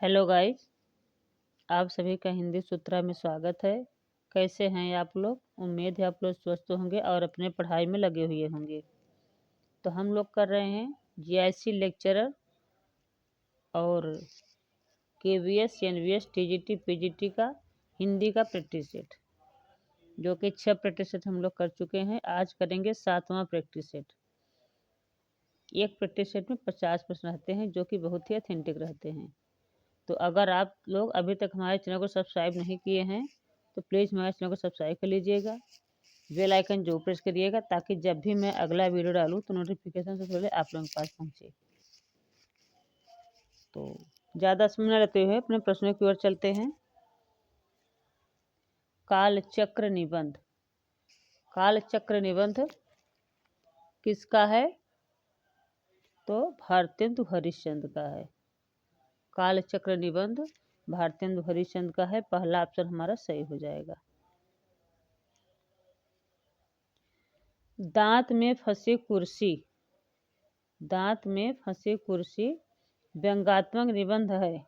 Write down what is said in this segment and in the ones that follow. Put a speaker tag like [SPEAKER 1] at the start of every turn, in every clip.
[SPEAKER 1] Hello guys, आप सभी का हिंदी सूत्रा में स्वागत है। कैसे हैं आप लोग? उम्मीद है आप लोग स्वस्थ होंगे और अपने पढ़ाई में लगे हुए होंगे। तो हम लोग कर रहे हैं जीआईसी लेक्चरर और केवीएस, एनवीएस, टीजीटी, पीजीटी का हिंदी का प्रैक्टिस सेट, जो कि 6 प्रैक्टिस सेट हम लोग कर चुके हैं। आज करेंगे 7वां प्रैक्टिस सेट। एक प्रैक्टिस सेट में 50 प्रश्न रहते हैं, जो कि बहुत ही ऑथेंटिक रहते हैं। तो अगर आप लोग अभी तक हमारे चैनल को सब्सक्राइब नहीं किए हैं तो प्लीज़ हमारे चैनल को सब्सक्राइब कर लीजिएगा। बेल आइकन जो प्रेस करिएगा, ताकि जब भी मैं अगला वीडियो डालूँ तो नोटिफिकेशन से पहले आप लोगों के पास पहुँचे। तो ज़्यादा समय न लेते हुए अपने प्रश्नों की ओर चलते हैं। कालचक्र निबंध। कालचक्र निबंध किसका है? तो भारतेंदु हरिश्चंद्र का है। कालचक्र निबंध भारतेंदु हरिश्चंद्र का है। पहला ऑप्शन हमारा सही हो जाएगा। दांत में फंसी कुर्सी। दांत में फंसी कुर्सी व्यंग्यात्मक निबंध है।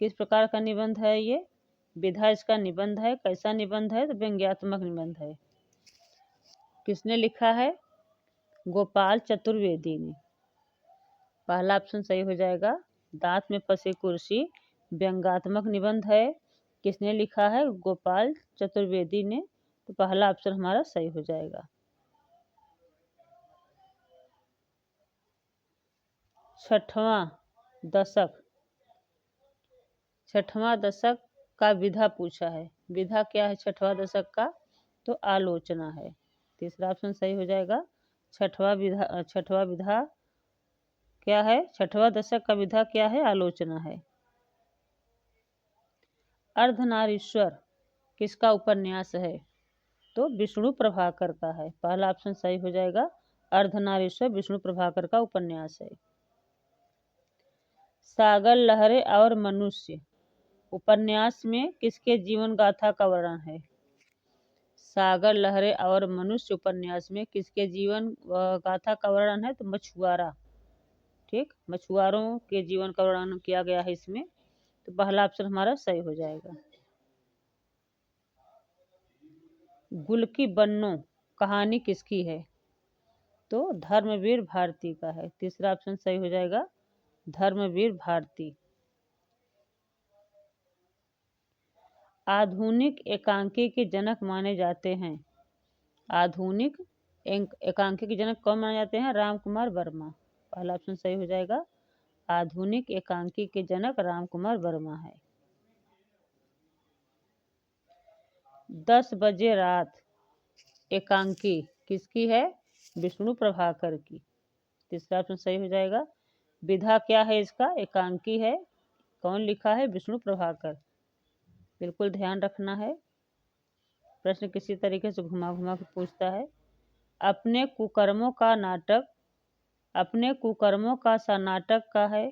[SPEAKER 1] किस प्रकार का निबंध है ये? विधा इसका निबंध है। कैसा निबंध है? तो व्यंग्यात्मक निबंध है। किसने लिखा है? गोपाल चतुर्वेदी ने। पहला ऑप्शन सही हो जाएगा। दांत में फंसी कुर्सी व्यंग्यात्मक निबंध है। किसने लिखा है? गोपाल चतुर्वेदी ने। तो पहला ऑप्शन हमारा सही हो जाएगा। छठवां दशक। छठवां दशक का विधा पूछा है। विधा क्या है छठवां दशक का? तो आलोचना है। तीसरा ऑप्शन सही हो जाएगा। छठवां विधा क्या है? छठवां दशक का विधा क्या है? आलोचना है। अर्धनारीश्वर किसका उपन्यास है? तो विष्णु प्रभाकर का है। पहला ऑप्शन सही हो जाएगा। अर्धनारीश्वर विष्णु प्रभाकर का उपन्यास है। सागर लहरें और मनुष्य उपन्यास में किसके जीवन गाथा का वर्णन है? सागर लहरें और मनुष्य उपन्यास में किसके जीवन गाथा का वर्णन है? तो मछुआरा। ठीक, मछुआरों के जीवन का वर्णन किया गया है इसमें। तो पहला ऑप्शन हमारा सही हो जाएगा। गुल की बन्नो कहानी किसकी है? तो धर्मवीर भारती का है। तीसरा ऑप्शन सही हो जाएगा। धर्मवीर भारती। आधुनिक एकांकी के जनक माने जाते हैं। आधुनिक एकांकी के जनक कौन माने जाते हैं? राम कुमार वर्मा। पहला ऑप्शन सही हो जाएगा। आधुनिक एकांकी के जनक राम कुमार वर्मा है। 10 बजे रात एकांकी किसकी है? विष्णु प्रभाकर की। तीसरा ऑप्शन सही हो जाएगा। विधा क्या है इसका? एकांकी है। कौन लिखा है? विष्णु प्रभाकर। बिल्कुल ध्यान रखना है। प्रश्न किसी तरीके से घुमा घुमा के पूछता है। अपने कुकर्मों का नाटक। अपने कुकर्मों का सा नाटक का है।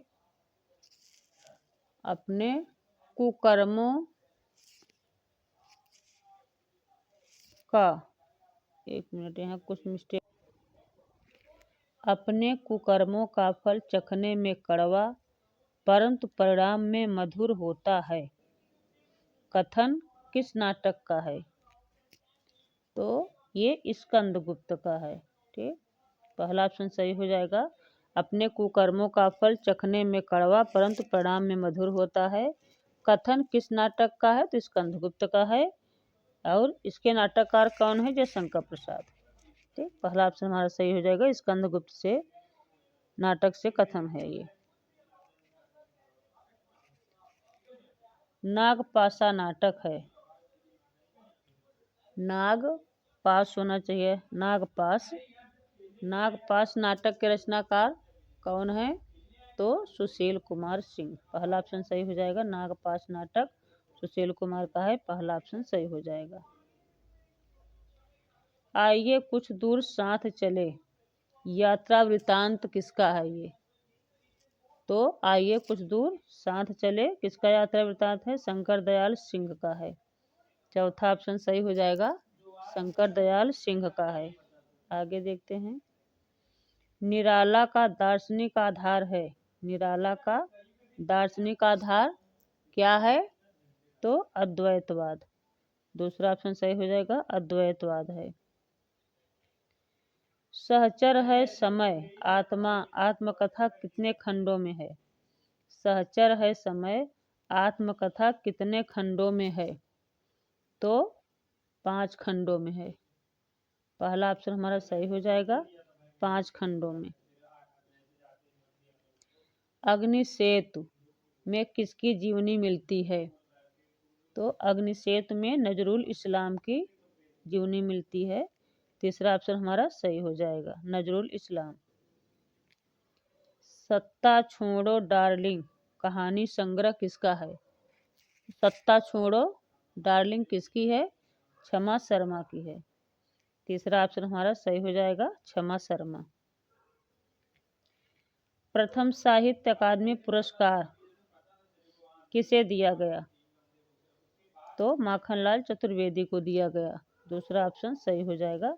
[SPEAKER 1] अपने कुकर्मों का, एक मिनट यहाँ कुछ मिस्टेक। अपने कुकर्मों का फल चखने में कड़वा, परंतु परिणाम में मधुर होता है। कथन किस नाटक का है? तो ये स्कंदगुप्त का है। ठीक, पहला ऑप्शन सही हो जाएगा। अपने कुकर्मों का फल चखने में कड़वा, परंतु परिणाम में मधुर होता है। कथन किस नाटक का है? तो स्कंदगुप्त का है। और इसके नाटककार कौन है? जयशंकर प्रसाद। ठीक, पहला ऑप्शन हमारा सही हो जाएगा। स्कंदगुप्त से नाटक से कथन है ये। नागपाशा नाटक है। नागपाश होना चाहिए। नागपाश। नागपाश नाटक के रचनाकार कौन है? तो सुशील कुमार सिंह। पहला ऑप्शन सही हो जाएगा। नागपाश नाटक सुशील कुमार का है। पहला ऑप्शन सही हो जाएगा। आइए कुछ दूर साथ चले यात्रा वृतांत किसका है ये? तो आइए कुछ दूर साथ चले किसका यात्रा वृतांत है? शंकर दयाल सिंह का है। चौथा ऑप्शन सही हो जाएगा। शंकर दयाल सिंह का है। आगे देखते हैं। निराला का दार्शनिक आधार है। निराला का दार्शनिक आधार क्या है? तो अद्वैतवाद। दूसरा ऑप्शन सही हो जाएगा, अद्वैतवाद है। सहचर है समय आत्मा आत्मकथा कितने खंडों में है? सहचर है समय आत्मकथा कितने खंडों में है? तो 5 खंडों में है। पहला ऑप्शन हमारा सही हो जाएगा, 5 खंडों में। अग्निसेतु में किसकी जीवनी मिलती है? तो अग्निसेतु में नजरुल इस्लाम की जीवनी मिलती है। तीसरा ऑप्शन हमारा सही हो जाएगा, नजरुल इस्लाम। सत्ता छोड़ो डार्लिंग कहानी संग्रह किसका है? सत्ता छोड़ो डार्लिंग किसकी है? क्षमा शर्मा की है। तीसरा ऑप्शन हमारा सही हो जाएगा, क्षमा शर्मा। प्रथम साहित्य अकादमी पुरस्कार किसे दिया गया? तो माखनलाल चतुर्वेदी को दिया गया। दूसरा ऑप्शन सही हो जाएगा,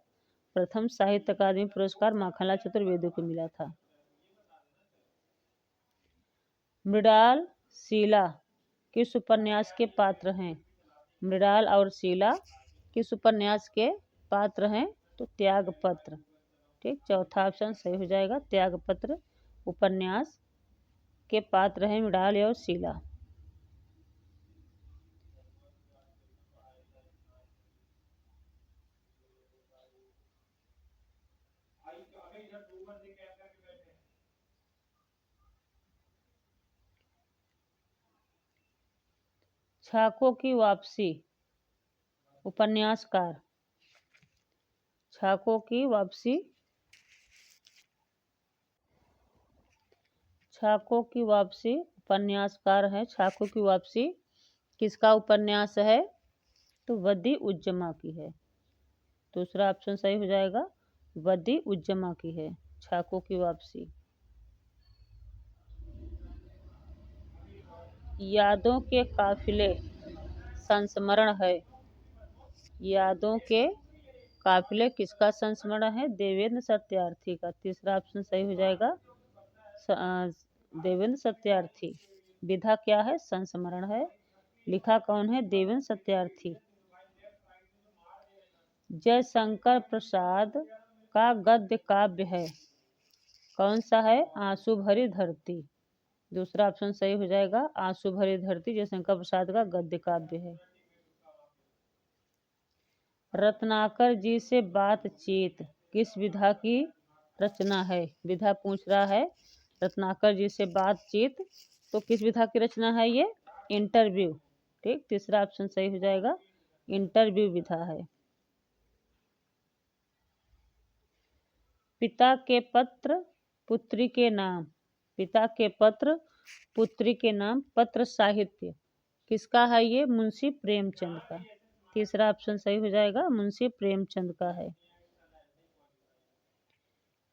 [SPEAKER 1] प्रथम साहित्य अकादमी पुरस्कार माखनलाल चतुर्वेदी को मिला था। मृणाल शीला किस उपन्यास के पात्र हैं? मृणाल और शीला किस उपन्यास के पात्र हैं? तो त्यागपत्र। ठीक, चौथा ऑप्शन सही हो जाएगा, त्यागपत्र उपन्यास के पात्र हैं मृणाल और शीला। छाको की वापसी उपन्यासकार। छाको की वापसी, छाको की वापसी उपन्यासकार है। छाको की वापसी किसका उपन्यास है? तो वदी उज्जमा की है। दूसरा ऑप्शन सही हो जाएगा, वदी उज्जमा की है छाको की वापसी। यादों के काफिले संस्मरण है। यादों के काफिले किसका संस्मरण है? देवेंद्र सत्यार्थी का। तीसरा ऑप्शन सही हो जाएगा, देवेंद्र सत्यार्थी। विधा क्या है? संस्मरण है। लिखा कौन है? देवेंद्र सत्यार्थी। जयशंकर प्रसाद का गद्य काव्य है, कौन सा है? आंसू भरी धरती। दूसरा ऑप्शन सही हो जाएगा, आंसू भरी धरती जयशंकर प्रसाद का गद्य काव्य है। रत्नाकर जी से बातचीत किस विधा की रचना है? विधा पूछ रहा है, रत्नाकर जी से बातचीत तो किस विधा की रचना है ये? इंटरव्यू। ठीक, तीसरा ऑप्शन सही हो जाएगा, इंटरव्यू विधा है। पिता के पत्र पुत्री के नाम, पिता के पत्र पुत्री के नाम पत्र साहित्य किसका है ये? मुंशी प्रेमचंद का। तीसरा ऑप्शन सही हो जाएगा, मुंशी प्रेमचंद का है।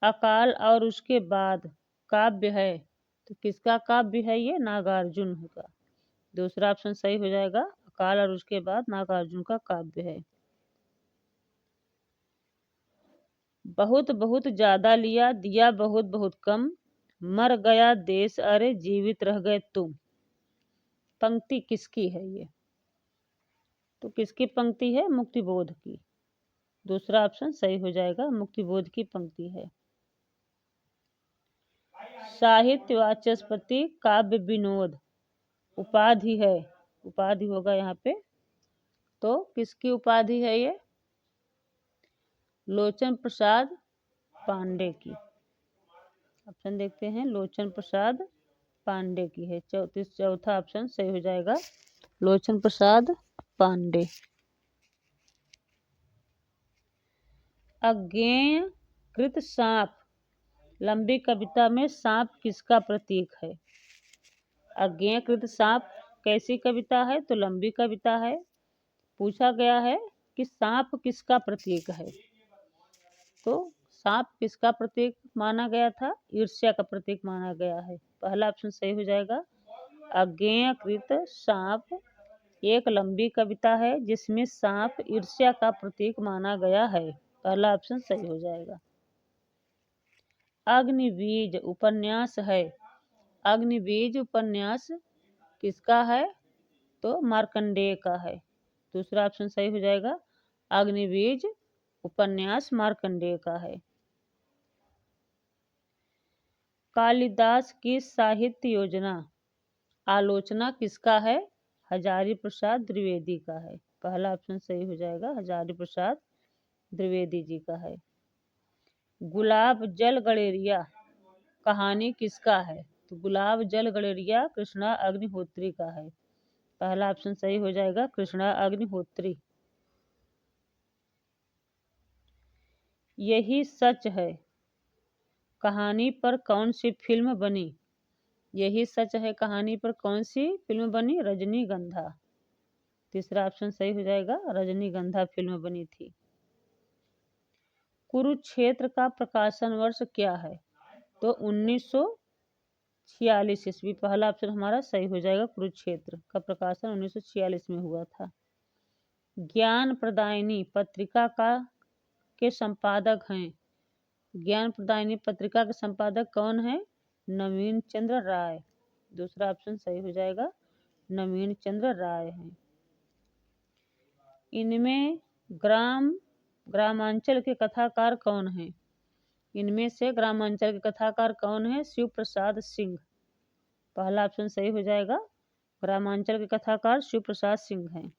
[SPEAKER 1] अकाल और उसके बाद काव्य है, तो किसका काव्य है ये? नागार्जुन का। दूसरा ऑप्शन सही हो जाएगा, अकाल और उसके बाद नागार्जुन का काव्य है। बहुत बहुत ज्यादा लिया दिया बहुत बहुत कम, मर गया देश अरे जीवित रह गए तुम। पंक्ति किसकी है ये? तो किसकी पंक्ति है? मुक्तिबोध की। दूसरा ऑप्शन सही हो जाएगा, मुक्तिबोध की पंक्ति है। साहित्य वाचस्पति काव्य विनोद उपाधि है, उपाधि होगा यहाँ पे, तो किसकी उपाधि है ये? लोचन प्रसाद पांडे की। ऑप्शन देखते हैं, लोचन प्रसाद पांडे की है। चौथा ऑप्शन सही हो जाएगा, लोचन प्रसाद पांडे। अज्ञेय कृत सांप लंबी कविता में सांप किसका प्रतीक है? अज्ञेय कृत सांप कैसी कविता है? तो लंबी कविता है। पूछा गया है कि सांप किसका प्रतीक है, तो सांप किसका प्रतीक माना गया था? ईर्ष्या का प्रतीक माना गया है। पहला ऑप्शन सही हो जाएगा, अज्ञेयकृत सांप एक लंबी कविता है जिसमें सांप ईर्ष्या का प्रतीक माना गया है। पहला ऑप्शन सही हो जाएगा। अग्निबीज उपन्यास है, अग्निबीज उपन्यास किसका है? तो मार्कंडेय का है। दूसरा ऑप्शन सही हो जाएगा, अग्निबीज उपन्यास मार्कंडेय का है। कालिदास की साहित्य योजना आलोचना किसका है? हजारी प्रसाद द्विवेदी का है। पहला ऑप्शन सही हो जाएगा, हजारी प्रसाद द्विवेदी जी का है। गुलाब जल गड़ेरिया कहानी किसका है? तो गुलाब जल गड़ेरिया कृष्णा अग्निहोत्री का है। पहला ऑप्शन सही हो जाएगा, कृष्णा अग्निहोत्री। यही सच है कहानी पर कौन सी फिल्म बनी? यही सच है कहानी पर कौन सी फिल्म बनी? रजनीगंधा। तीसरा ऑप्शन सही हो जाएगा, रजनीगंधा फिल्म बनी थी। कुरुक्षेत्र का प्रकाशन वर्ष क्या है? तो 1946 ईस्वी। पहला ऑप्शन हमारा सही हो जाएगा, कुरुक्षेत्र का प्रकाशन 1946 में हुआ था। ज्ञान प्रदायिनी पत्रिका के संपादक हैं? ज्ञान प्रदायिनी पत्रिका के संपादक कौन है? नवीन चंद्र राय। दूसरा ऑप्शन सही हो जाएगा, नवीन चंद्र राय हैं। इनमें ग्रामांचल के कथाकार कौन हैं? इनमें से ग्रामांचल के कथाकार कौन है? शिव प्रसाद सिंह। पहला ऑप्शन सही हो जाएगा, ग्रामांचल के कथाकार शिव प्रसाद सिंह हैं।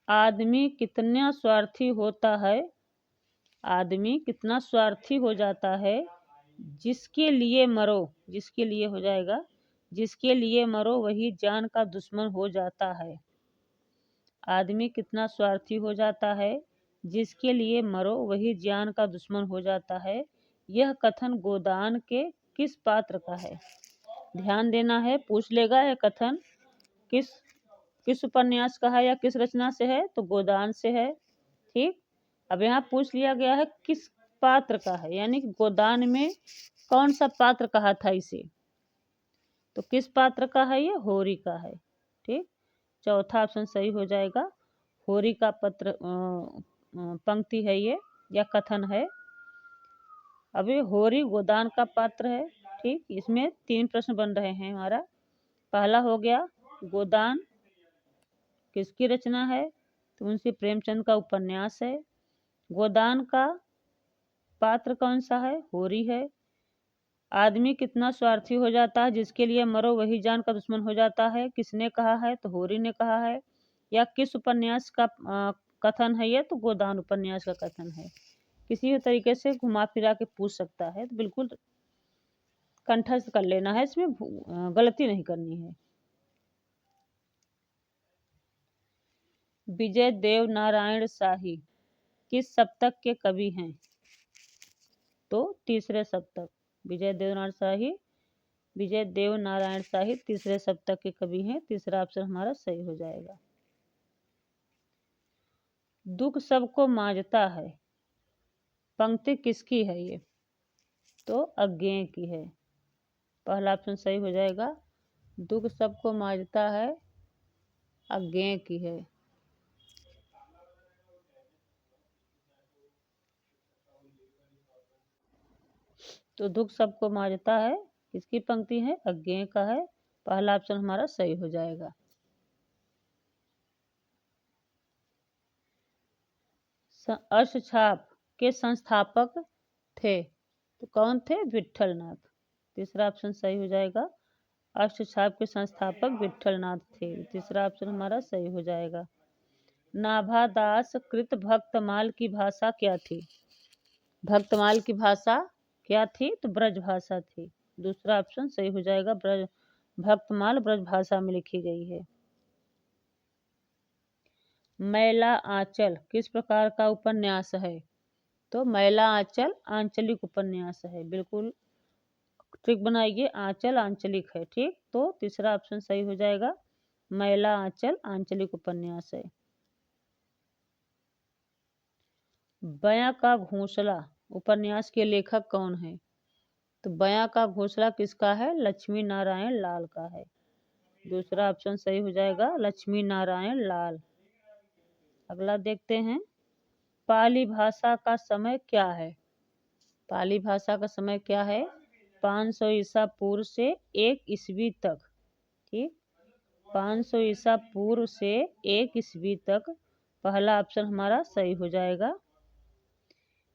[SPEAKER 1] आदमी कितना स्वार्थी होता है? आदमी कितना स्वार्थी हो जाता है? जिसके लिए मरो, जिसके लिए हो जाएगा, जिसके लिए मरो वही जान का दुश्मन हो जाता है। आदमी कितना स्वार्थी हो जाता है? जिसके लिए मरो वही जान का दुश्मन हो जाता है। यह कथन गोदान के किस पात्र का है? ध्यान देना है, पूछ लेगा यह कथन किस उपन्यास का है या किस रचना से है? तो गोदान से है। ठीक, अब यहाँ पूछ लिया गया है किस पात्र का है, यानी कि गोदान में कौन सा पात्र कहा था इसे? तो किस पात्र का है ये? होरी का है। ठीक, चौथा ऑप्शन सही हो जाएगा, होरी का पंक्ति है ये या कथन है। अभी होरी गोदान का पात्र है। ठीक, इसमें 3 प्रश्न बन रहे हैं हमारा। पहला हो गया, गोदान किसकी रचना है? तो मुंशी प्रेमचंद का उपन्यास है। गोदान का पात्र कौन सा है? होरी है। आदमी कितना स्वार्थी हो जाता है? जिसके लिए मरो वही जान का दुश्मन हो जाता है। किसने कहा है? तो होरी ने कहा है। या किस उपन्यास का कथन है ये? तो गोदान उपन्यास का कथन है। किसी भी तरीके से घुमा फिरा के पूछ सकता है, तो बिल्कुल कंठस्थ कर लेना है, इसमें गलती नहीं करनी है। विजय देव नारायण शाही किस शतक के कवि हैं? तो तीसरे शतक। विजय देव नारायण शाही तीसरे शतक के कवि हैं। तीसरा ऑप्शन हमारा सही हो जाएगा। दुख सबको मांझता है पंक्ति किसकी है ये? तो अज्ञेय की है। पहला ऑप्शन सही हो जाएगा, दुख सबको मांझता है अज्ञेय की है। तो दुख सबको मांझता है किसकी पंक्ति है? अज्ञेय का है। पहला ऑप्शन हमारा सही हो जाएगा। अष्टछाप के संस्थापक थे? तो कौन थे? विट्ठलनाथ। तीसरा ऑप्शन सही हो जाएगा, अष्टछाप के संस्थापक विट्ठलनाथ थे। तीसरा ऑप्शन हमारा सही हो जाएगा। नाभादास कृत भक्तमाल की भाषा क्या थी? भक्तमाल की भाषा क्या थी? तो ब्रज भाषा थी। दूसरा ऑप्शन सही हो जाएगा, भक्तमाल ब्रज भाषा में लिखी गई है। मैला आंचल किस प्रकार का उपन्यास है? तो मैला आंचल आंचलिक उपन्यास है। बिल्कुल ठीक बनाइए, आंचल आंचलिक है। ठीक, तो तीसरा ऑप्शन सही हो जाएगा, मैला आंचल आंचलिक उपन्यास है। बयां का घोंसला उपन्यास के लेखक कौन है? तो बयां का घोंसला किसका है? लक्ष्मी नारायण लाल का है। दूसरा ऑप्शन सही हो जाएगा, लक्ष्मी नारायण लाल। अगला देखते हैं, पाली भाषा का समय क्या है? पाली भाषा का समय क्या है? 500 ईसा पूर्व से 1 ईस्वी तक। ठीक, 500 ईसा पूर्व से 1 ईस्वी तक। पहला ऑप्शन हमारा सही हो जाएगा।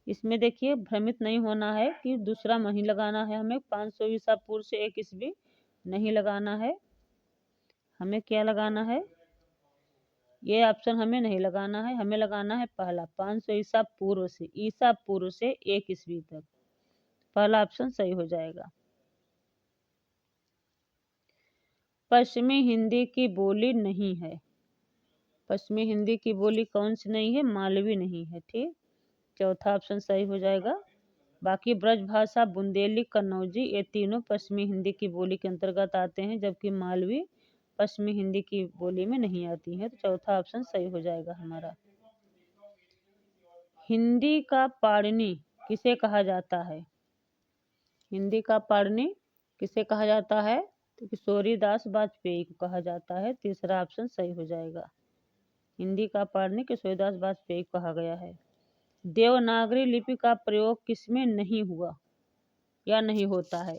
[SPEAKER 1] इसमें देखिए भ्रमित नहीं होना है कि दूसरा नहीं लगाना है हमें। 500 ईसा पूर्व से 1 ईस्वी नहीं लगाना है, हमें क्या लगाना है? ये ऑप्शन हमें नहीं लगाना है, हमें लगाना है पहला 500 ईसा पूर्व से 1 ईस्वी तक। पहला ऑप्शन सही हो जाएगा। पश्चिमी हिंदी की बोली नहीं है। पश्चिमी हिंदी की बोली कौन सी नहीं है? मालवी नहीं है। ठीक, चौथा ऑप्शन सही हो जाएगा। बाकी ब्रज भाषा, बुंदेली, कन्नौजी ये तीनों पश्चिमी हिंदी की बोली के अंतर्गत आते हैं, जबकि मालवी पश्चिमी हिंदी की बोली में नहीं आती है। तो चौथा ऑप्शन सही हो जाएगा हमारा। हिंदी का पाणिनि किसे कहा जाता है? हिंदी का पाणिनि किसे कहा जाता है? तो किशोरी दास वाजपेयी को कहा जाता है। तीसरा ऑप्शन सही हो जाएगा। हिंदी का पाणिनि किशोरी दास वाजपेयी को कहा गया है। देवनागरी लिपि का प्रयोग किसमें नहीं हुआ या नहीं होता है?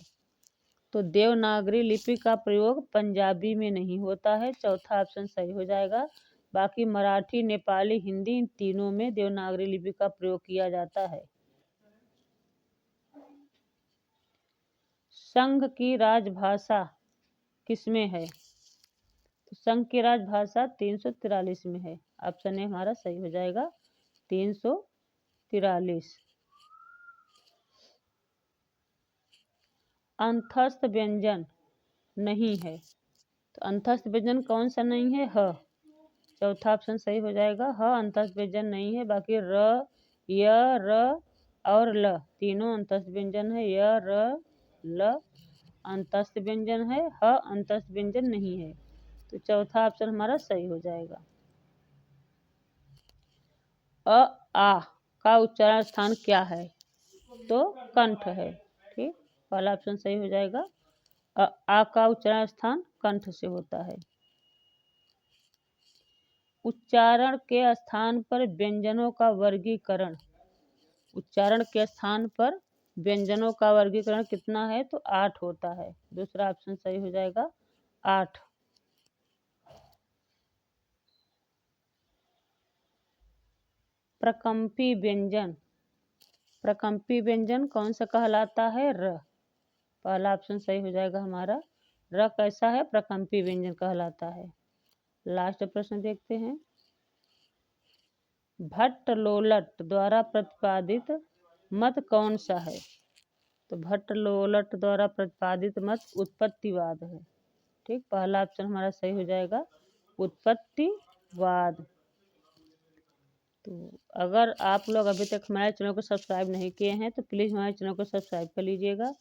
[SPEAKER 1] तो देवनागरी लिपि का प्रयोग पंजाबी में नहीं होता है। चौथा ऑप्शन सही हो जाएगा। बाकी मराठी, नेपाली, हिंदी इन तीनों में देवनागरी लिपि का प्रयोग किया जाता है। संघ की राजभाषा किसमें है? तो संघ की राजभाषा 343 में है। ऑप्शन ए हमारा सही हो जाएगा 343। अंतस्थ व्यंजन नहीं है, तो अंतस्थ व्यंजन कौन सा नहीं है? ह। चौथा ऑप्शन सही हो जाएगा। ह अंतस्थ व्यंजन नहीं है। बाकी र, य, र और ल तीनों अंतस्थ व्यंजन है। य, र, ल अंतस्थ व्यंजन है। ह अंतस्थ व्यंजन नहीं है। तो चौथा ऑप्शन हमारा सही हो जाएगा। अ आ का उच्चारण स्थान क्या है? तो कंठ है। ठीक, पहला ऑप्शन सही हो जाएगा। आ का उच्चारण स्थान कंठ से होता है। उच्चारण के स्थान पर व्यंजनों का वर्गीकरण। उच्चारण के स्थान पर व्यंजनों का वर्गीकरण कितना है? तो 8 होता है। दूसरा ऑप्शन सही हो जाएगा 8। प्रकंपी व्यंजन, प्रकंपी व्यंजन कौन सा कहलाता है? र। पहला ऑप्शन सही हो जाएगा हमारा। र कैसा है? प्रकंपी व्यंजन कहलाता है। लास्ट प्रश्न देखते हैं। भट्टलोलट द्वारा प्रतिपादित मत कौन सा है? तो भट्टलोलट द्वारा प्रतिपादित मत उत्पत्तिवाद है। ठीक, पहला ऑप्शन हमारा सही हो जाएगा उत्पत्तिवाद। तो अगर आप लोग अभी तक हमारे चैनल को सब्सक्राइब नहीं किए हैं तो प्लीज़ हमारे चैनल को सब्सक्राइब कर लीजिएगा।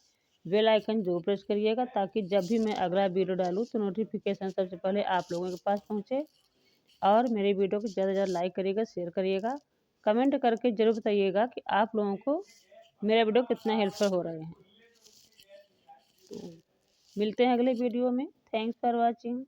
[SPEAKER 1] बेल आइकन जरूर प्रेस करिएगा ताकि जब भी मैं अगला वीडियो डालूँ तो नोटिफिकेशन सबसे पहले आप लोगों के पास पहुँचे। और मेरे वीडियो को ज़्यादा से ज़्यादा लाइक करिएगा, शेयर करिएगा, कमेंट करके ज़रूर बताइएगा कि आप लोगों को मेरा वीडियो कितना हेल्पफुल हो रहे हैं। तो मिलते हैं अगले वीडियो में। Thanks for watching.